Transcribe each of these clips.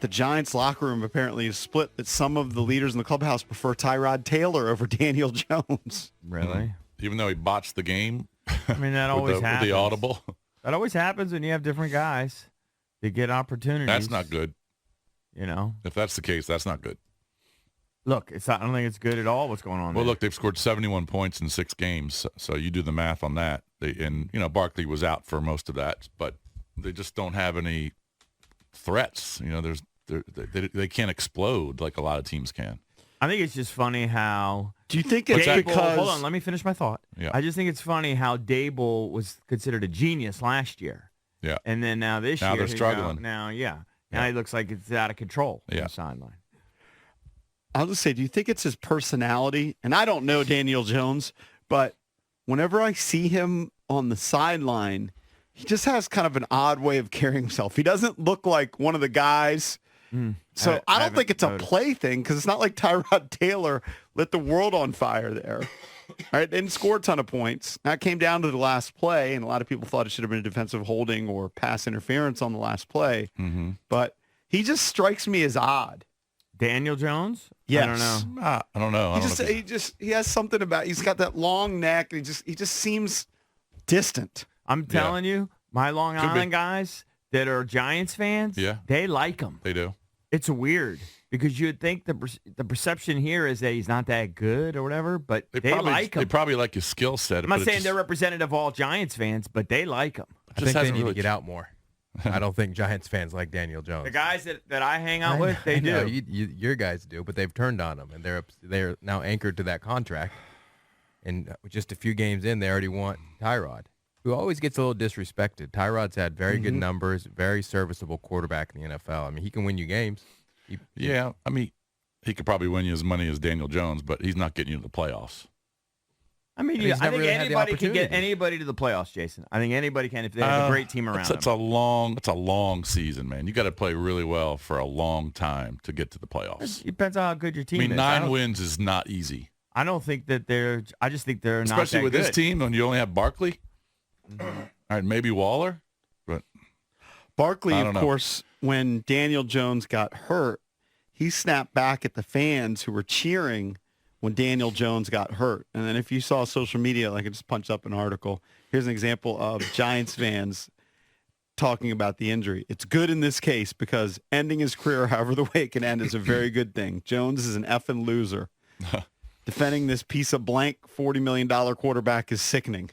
The Giants locker room apparently is split that some of the leaders in the clubhouse prefer Tyrod Taylor over Daniel Jones. Really? Even though he botched the game. I mean, that always happens. With the audible. That always happens when you have different guys. They get opportunities. That's not good. You know? If that's the case, that's not good. Look, I don't think it's good at all what's going on Well, there. look, they've scored 71 points in 6 games, so you do the math on that. Barkley was out for most of that, but they just don't have any threats. They can't explode like a lot of teams can. I think it's just funny how... Do you think it's because... Hold on, let me finish my thought. Yeah. I just think it's funny how Dable was considered a genius last year. Yeah. And then now this year... Now they're struggling. Now he looks like it's out of control on the sideline. I'll just say, do you think it's his personality? And I don't know Daniel Jones, but whenever I see him on the sideline, he just has kind of an odd way of carrying himself. He doesn't look like one of the guys. So I don't think it's a play thing because it's not like Tyrod Taylor lit the world on fire there. All right, didn't score a ton of points. That came down to the last play, and a lot of people thought it should have been a defensive holding or pass interference on the last play. Mm-hmm. But he just strikes me as odd. Daniel Jones? Yes. I don't know. He has something about. He's got that long neck. And he just seems distant. I'm telling you, my Long Island guys that are Giants fans, they like him. They do. It's weird because you'd think the perception here is that he's not that good or whatever, but they like him. They probably like his skill set. I'm not saying they're representative of all Giants fans, but they like him. I think they need to get out more. I don't think Giants fans like Daniel Jones. The guys that I hang out with, they do. No, your guys do, but they've turned on him, and they're now anchored to that contract. And just a few games in, they already want Tyrod, who always gets a little disrespected. Tyrod's had very good numbers, very serviceable quarterback in the NFL. I mean, he can win you games. I mean, he could probably win you as money as Daniel Jones, but he's not getting you to the playoffs. I mean, I think anybody can get anybody to the playoffs, Jason. I think anybody can if they have a great team around them. It's a long season, man. You got to play really well for a long time to get to the playoffs. It depends on how good your team is. 9 wins is not easy. I don't think that I just think they're not especially that with good. this team when you only have Barkley. All right, maybe Waller, but Barkley, of course, when Daniel Jones got hurt, he snapped back at the fans who were cheering when Daniel Jones got hurt. And then if you saw social media, like I just punched up an article, here's an example of Giants fans talking about the injury. It's good in this case because ending his career however the way it can end is a very good thing. Jones is an effing loser. Defending this piece of blank $40 million quarterback is sickening.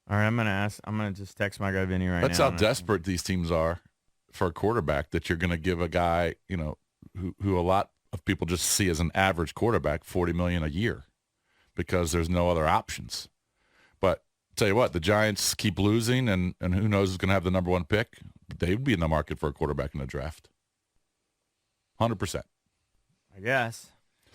All right, I'm going to just text my guy Vinny right now. That's how desperate these teams are for a quarterback that you're going to give a guy, who a lot of people just see as an average quarterback, $40 million a year because there's no other options. But tell you what, the Giants keep losing, and who knows who's going to have the number 1 pick. They'd be in the market for a quarterback in the draft. 100%. I guess.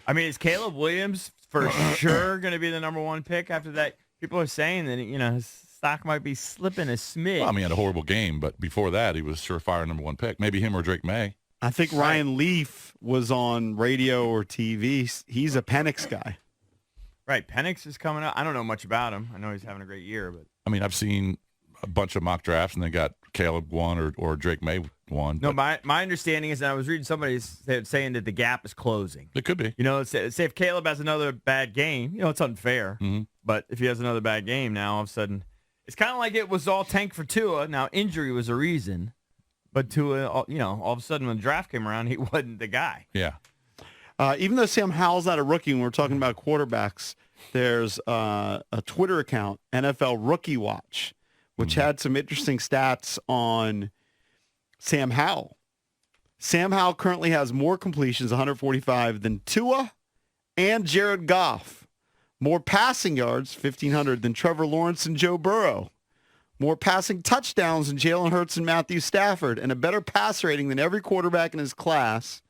I mean, is Caleb Williams for sure going to be the number 1 pick after that? People are saying that, his stock might be slipping a smidge. Well, I mean, he had a horrible game, but before that, he was surefire number 1 pick. Maybe him or Drake May. I think Ryan Leaf was on radio or TV. He's a Penix guy. Right. Penix is coming up. I don't know much about him. I know he's having a great year, but I mean, I've seen a bunch of mock drafts, and they got Caleb 1 or Drake May 1. No, my understanding is that I was reading somebody saying that the gap is closing. It could be. Say if Caleb has another bad game, it's unfair. Mm-hmm. But if he has another bad game now, all of a sudden, it's kind of like it was all tank for Tua. Now, injury was a reason. But Tua, all of a sudden when the draft came around, he wasn't the guy. Yeah. Even though Sam Howell's not a rookie, when we're talking about quarterbacks, there's a Twitter account, NFL Rookie Watch, which had some interesting stats on Sam Howell. Sam Howell currently has more completions, 145, than Tua and Jared Goff. More passing yards, 1,500, than Trevor Lawrence and Joe Burrow. More passing touchdowns than Jalen Hurts and Matthew Stafford, and a better pass rating than every quarterback in his class.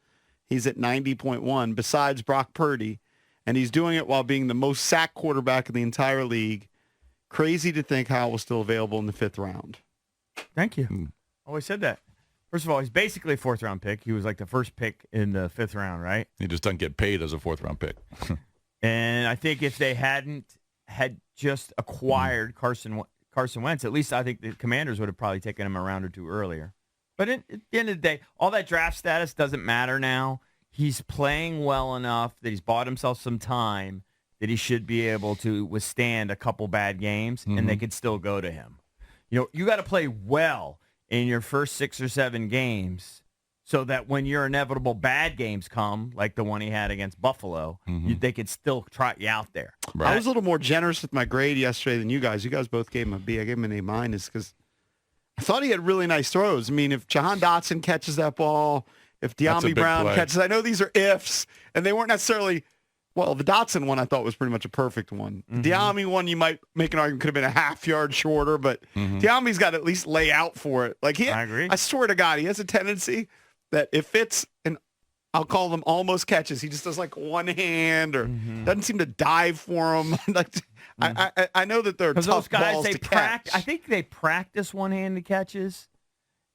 He's at 90.1, besides Brock Purdy, and he's doing it while being the most sacked quarterback in the entire league. Crazy to think Howell was still available in the 5th round. Thank you. Always said that. First of all, he's basically a 4th-round pick. He was like the first pick in the 5th round, right? He just doesn't get paid as a 4th-round pick. And I think if they had just acquired Carson Wentz, at least I think the Commanders would have probably taken him a round or 2 earlier. But at the end of the day, all that draft status doesn't matter now. He's playing well enough that he's bought himself some time that he should be able to withstand a couple bad games, and they could still go to him. You got to play well in your first 6 or 7 games so that when your inevitable bad games come, like the one he had against Buffalo, they could still trot you out there. Right. I was a little more generous with my grade yesterday than you guys. You guys both gave him a B. I gave him an A- because I thought he had really nice throws. I mean, if Jahan Dotson catches that ball, if De'Ami Brown catches, I know these are ifs, and they weren't necessarily. Well, the Dotson one I thought was pretty much a perfect one. The De'Ami one, you might make an argument could have been a half yard shorter, but De'Ami's got to at least lay out for it. Like I agree. I swear to God, he has a tendency that if it's an, I'll call them almost catches, he just does like one hand or doesn't seem to dive for him. Like I know that they're tough those guys, balls they to catch. I think they practice one-handed catches,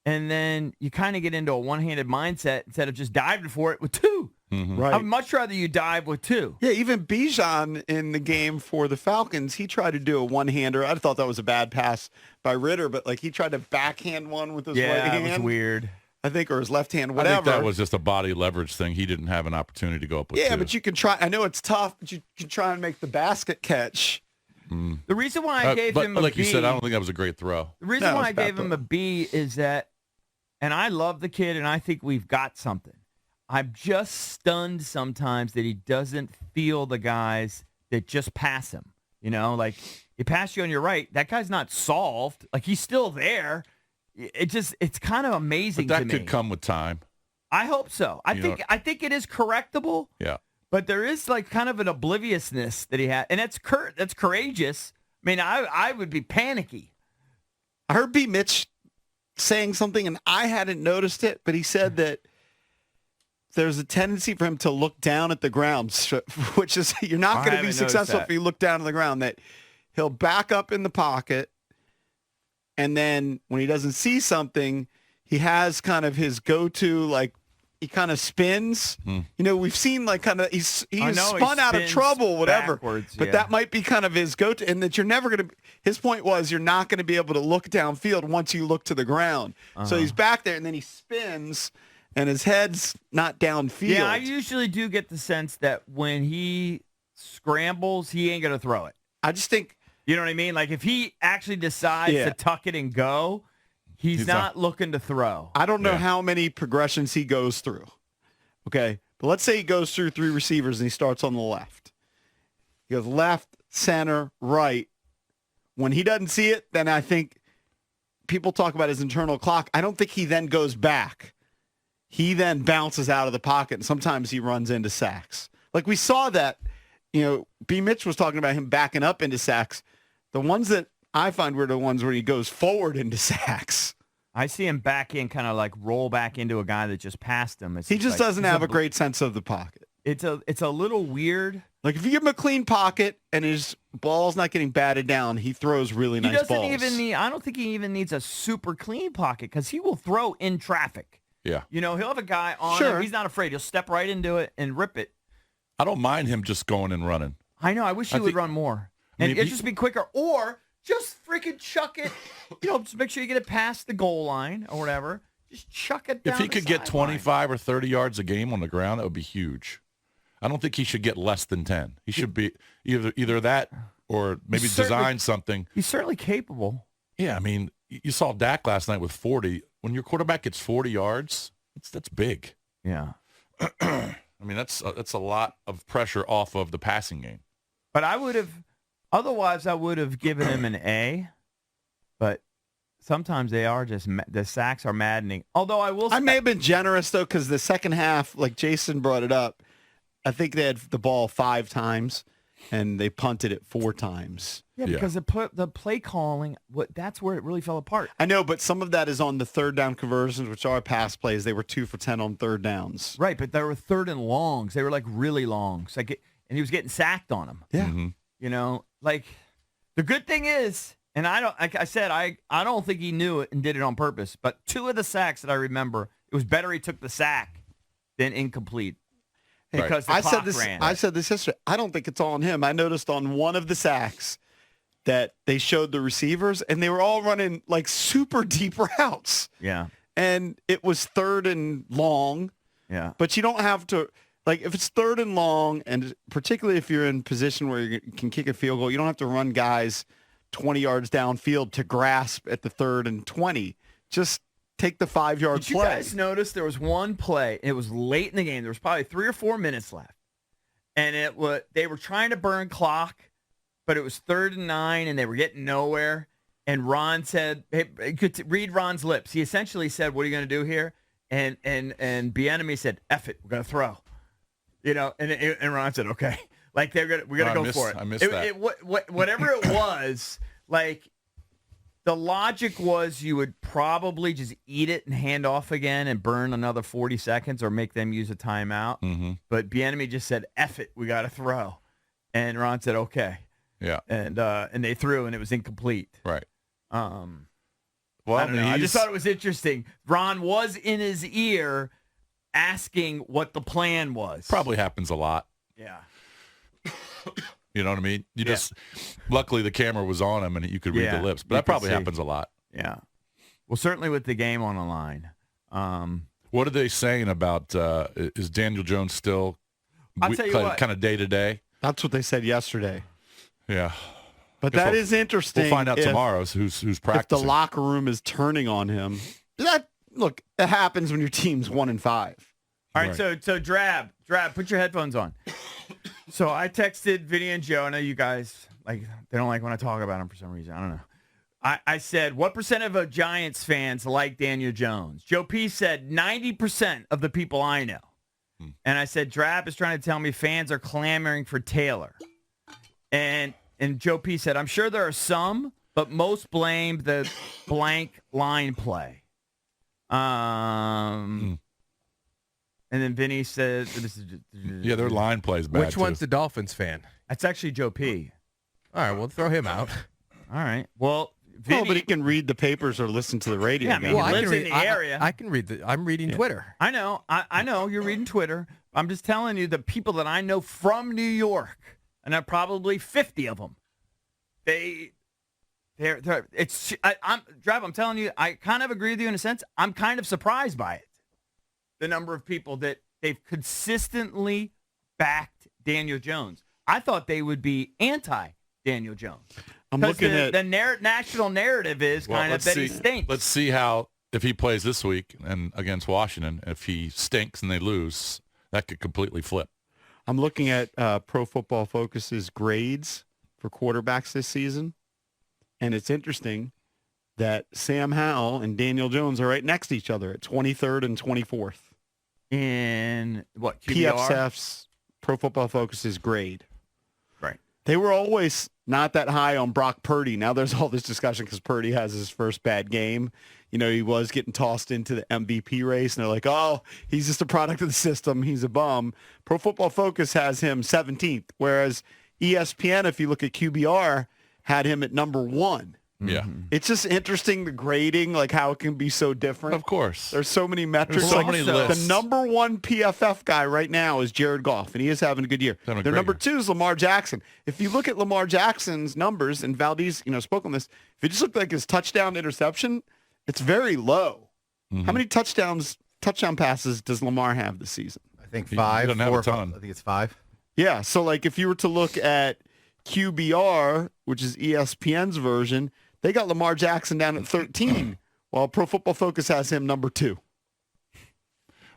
and then you kind of get into a one-handed mindset instead of just diving for it with 2. Right. I'd much rather you dive with 2. Yeah, even Bijan in the game for the Falcons, he tried to do a one-hander. I thought that was a bad pass by Ritter, but like he tried to backhand one with his right hand. Yeah, it was weird. I think, or his left hand, whatever. I think that was just a body leverage thing. He didn't have an opportunity to go up with 2. But you can try. I know it's tough, but you can try and make the basket catch. The reason why I gave him a like B, you said, I don't think that was a great throw. The reason why I gave him a B is that, and I love the kid, and I think we've got something. I'm just stunned sometimes that he doesn't feel the guys that just pass him. Like he passed you on your right, that guy's not solved. Like he's still there. It's kind of amazing But to that me. could come with time. I hope so. I think it is correctable. Yeah. But there is like kind of an obliviousness that he had, and that's courageous. I mean, I would be panicky. I heard B. Mitch saying something, and I hadn't noticed it, but he said that there's a tendency for him to look down at the ground, which is you're not going to be successful if you look down at the ground. That he'll back up in the pocket, and then when he doesn't see something, he has kind of his go-to, like he kind of spins. We've seen like kind of he's spun out of trouble, whatever. But that might be kind of his go-to, and that you're never going to. His point was you're not going to be able to look downfield once you look to the ground. So he's back there, and then he spins. And his head's not downfield. Yeah, I usually do get the sense that when he scrambles, he ain't going to throw it. I just think... You know what I mean? Like, if he actually decides to tuck it and go, he's not looking to throw. I don't know how many progressions he goes through. Okay? But let's say he goes through 3 receivers and he starts on the left. He goes left, center, right. When he doesn't see it, then I think people talk about his internal clock. I don't think he then goes back. He then bounces out of the pocket, and sometimes he runs into sacks. Like we saw that, B. Mitch was talking about him backing up into sacks. The ones that I find were the ones where he goes forward into sacks. I see him back in, kind of like roll back into a guy that just passed him. He just doesn't have a great sense of the pocket. It's a little weird. Like if you give him a clean pocket and his ball's not getting batted down, he throws really nice balls. I don't think he even needs a super clean pocket because he will throw in traffic. Yeah. He'll have a guy on him. He's not afraid. He'll step right into it and rip it. I don't mind him just going and running. I know. I wish he would run more. And it'd just be quicker. Or just freaking chuck it. Just make sure you get it past the goal line or whatever. Just chuck it down. If he could get 25 or 30 yards a game on the ground, that would be huge. I don't think he should get less than 10. He should be either that or maybe design something. He's certainly capable. Yeah, I mean, you saw Dak last night with 40. When your quarterback gets 40 yards, that's big. Yeah. I mean, that's a lot of pressure off of the passing game. But I would have given him an A. But sometimes the sacks are maddening. Although I may have been generous though, because the second half, like Jason brought it up, I think they had the ball 5 times and they punted it 4 times. Yeah, because the play calling, that's where it really fell apart. I know, but some of that is on the third down conversions, which are pass plays. They were 2 for 10 on third downs. Right, but they were third and longs. They were like really longs. And he was getting sacked on them. Yeah. Mm-hmm. Like the good thing is, and I don't think he knew it and did it on purpose, but 2 of the sacks that I remember, it was better he took the sack than incomplete. Because the clock ran. I said this yesterday. I don't think it's all on him. I noticed on one of the sacks that they showed the receivers, and they were all running like super deep routes. Yeah. and it was 3rd and long. Yeah. But you don't have to, like, if it's 3rd and long, and particularly if you're in position where you can kick a field goal, you don't have to run guys 20 yards downfield to grasp at the 3rd and 20. Just take the 5-yard Did play. you guys notice there was one play? It was late in the game. There was probably 3 or 4 minutes left. And they were trying to burn clock, but it was 3rd and 9, and they were getting nowhere. And Ron said, hey, you could read Ron's lips. He essentially said, what are you going to do here? And Bieniemy said, F it, we're going to throw. You know, and Ron said, okay. Like, we're going to go for it. I missed that. Whatever it was, like, the logic was you would probably just eat it and hand off again and burn another 40 seconds or make them use a timeout. Mm-hmm. But Bieniemy just said, F it, we got to throw. And Ron said, okay. Yeah. And they threw, and it was incomplete. Right. Well, I don't know. I just thought it was interesting. Ron was in his ear asking what the plan was. Probably happens a lot. Yeah. You know what I mean? Luckily the camera was on him and you could read the lips, but that probably happens a lot. Yeah. Well, certainly with the game on the line. What are they saying about, is Daniel Jones still I'll tell you what. kind of day to day? That's what they said yesterday. Yeah. But that is interesting. We'll find out tomorrow who's practicing. If the locker room is turning on him. Look, it happens when your team's 1-5. All right, so Drab, put your headphones on. So I texted Vinny and Joe. I know you guys, like, they don't like when I talk about him for some reason. I don't know. I said, what percent of Giants fans like Daniel Jones? Joe P said 90% of the people I know. And I said, Drab is trying to tell me fans are clamoring for Taylor. And Joe P said, I'm sure there are some, but most blame the blank line play. And then Vinny said, their line plays bad. Which one's the Dolphins fan? That's actually Joe P. All right, we'll throw him out. All right. Well, Vinny, but he can read the papers or listen to the radio. Yeah, I mean, game. he lives in the area. I can read I'm reading Twitter. I know. I know you're reading Twitter. I'm just telling you the people that I know from New York, and there are probably 50 of them. I'm telling you, I kind of agree with you in a sense. I'm kind of surprised by it. The number of people that they've consistently backed Daniel Jones. I thought they would be anti-Daniel Jones. I'm looking at the national narrative is kind of that he stinks. Let's see if he plays this week and against Washington, if he stinks and they lose, that could completely flip. I'm looking at Pro Football Focus's grades for quarterbacks this season, and it's interesting that Sam Howell and Daniel Jones are right next to each other at 23rd and 24th. In what, QBR? PFF's Pro Football Focus's grade. Right. They were always not that high on Brock Purdy. Now there's all this discussion because Purdy has his first bad game. You know, he was getting tossed into the MVP race, and they're like, oh, he's just a product of the system. He's a bum. Pro Football Focus has him 17th, whereas ESPN, if you look at QBR, had him at number 1. Yeah. It's just interesting, the grading, like how it can be so different. Of course. There's so many metrics. There's so many lists. The number 1 PFF guy right now is Jared Goff, and he is having a good year. Their number 2 is Lamar Jackson. If you look at Lamar Jackson's numbers, and Valdez, spoke on this, if it just looked like his touchdown interception, it's very low. Mm-hmm. How many touchdown passes does Lamar have this season? I think 5. He doesn't have a ton. I think it's 5. Yeah, so like if you were to look at QBR, which is ESPN's version, they got Lamar Jackson down at 13, while Pro Football Focus has him number 2.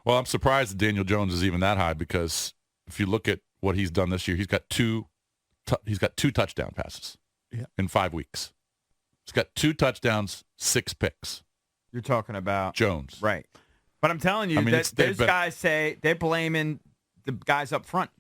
Well, I'm surprised that Daniel Jones is even that high because if you look at what he's done this year, he's got two touchdown passes in 5 weeks. He's got 2 touchdowns, 6 picks. You're talking about Jones. Right. But I'm telling you, those guys say they're blaming the guys up front.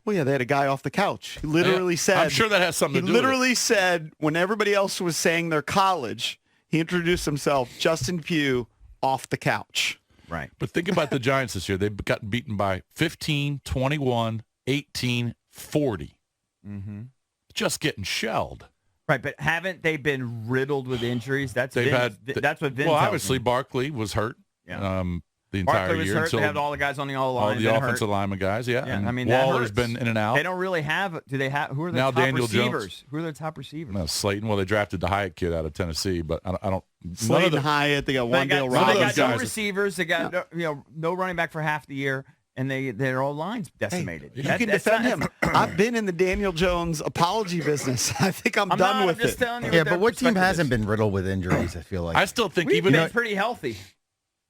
Well, yeah, they had a guy off the couch. He literally said... I'm sure that has something to do with it. He literally said, when everybody else was saying their college, he introduced himself, Justin Pugh, off the couch. Right. But think about the Giants this year. They've gotten beaten by 15, 21, 18, 40. Mm-hmm. Just getting shelled. Right, but haven't they been riddled with injuries? That's what Vin Well, tells obviously me. Barkley was hurt. Yeah. the entire Barkley was year. hurt. Until They had all the guys on the all line. the offensive lineman guys, yeah. Yeah, And I mean, that Waller's hurts. been in and out. They don't really have. Do they have? Who are the Now top Daniel Jones. receivers? Who are their top receivers? No, Slayton. Well, they drafted the Hyatt kid out of Tennessee, but I don't. Slayton Hyatt, they got They Wandale got, so they Robinson. got no receivers. They got no running back for half the year, and their whole line's decimated. You can defend him. I've been in the Daniel Jones apology business. I think I'm done with it. Yeah, but what team hasn't been riddled with injuries? I feel like. I still think We've even been pretty healthy.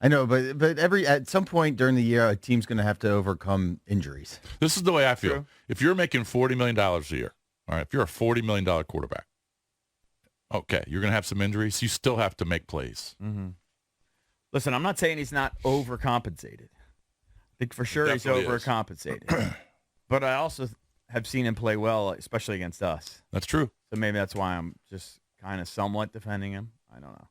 I know, but at some point during the year, a team's going to have to overcome injuries. this is the way I feel. True. If you're making $40 million a year, all right, if you're a $40 million quarterback, okay, you're going to have some injuries. You still have to make plays. Mm-hmm. Listen, I'm not saying he's not overcompensated. I think for sure he's Definitely is. overcompensated. But I also have seen him play well, especially against us. That's true. So maybe that's why I'm just kind of somewhat defending him. I don't know.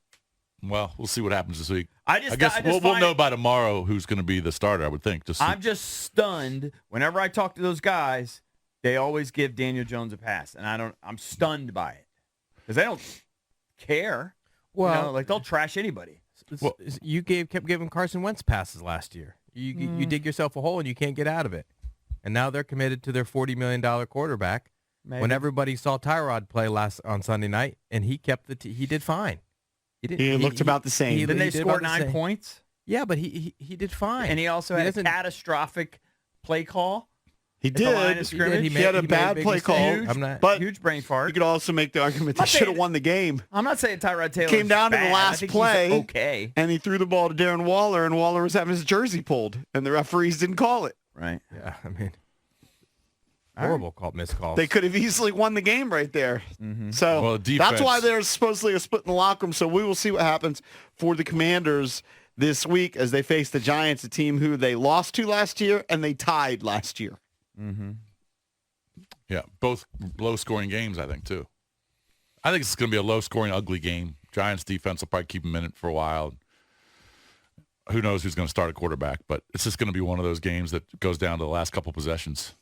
Well, we'll see what happens this week. I guess we'll know by tomorrow who's going to be the starter, I would think. I'm just stunned. Whenever I talk to those guys, they always give Daniel Jones a pass, and I'm stunned by it because they don't care. Well, like they'll trash anybody. Well- You kept giving Carson Wentz passes last year. You dig yourself a hole and you can't get out of it. And now they're committed to their $40 million quarterback. Maybe. When everybody saw Tyrod play on Sunday night, and he kept he did fine. He looked about the same. Didn't they did score about the 9 same. points? Yeah, but he did fine. And he also had a catastrophic play call. He At the line did. of scrimmage. He had a bad play call. But Huge brain fart. you could also make the argument they should have won the game. I'm not saying Tyrod Taylor Came down to the bad. I last think play. he's okay. And he threw the ball to Darren Waller, and Waller was having his jersey pulled, and the referees didn't call it. Right. Yeah, I mean, horrible missed calls. They could have easily won the game right there. So Well, that's why there's supposedly a split in the locker room. So we will see what happens for the Commanders this week as they face the Giants, a team who they lost to last year and they tied last year. Yeah, both low-scoring games, I think, too. I think it's going to be a low-scoring, ugly game. Giants defense will probably keep them in it for a while. Who knows who's going to start a quarterback, but it's just going to be one of those games that goes down to the last couple possessions.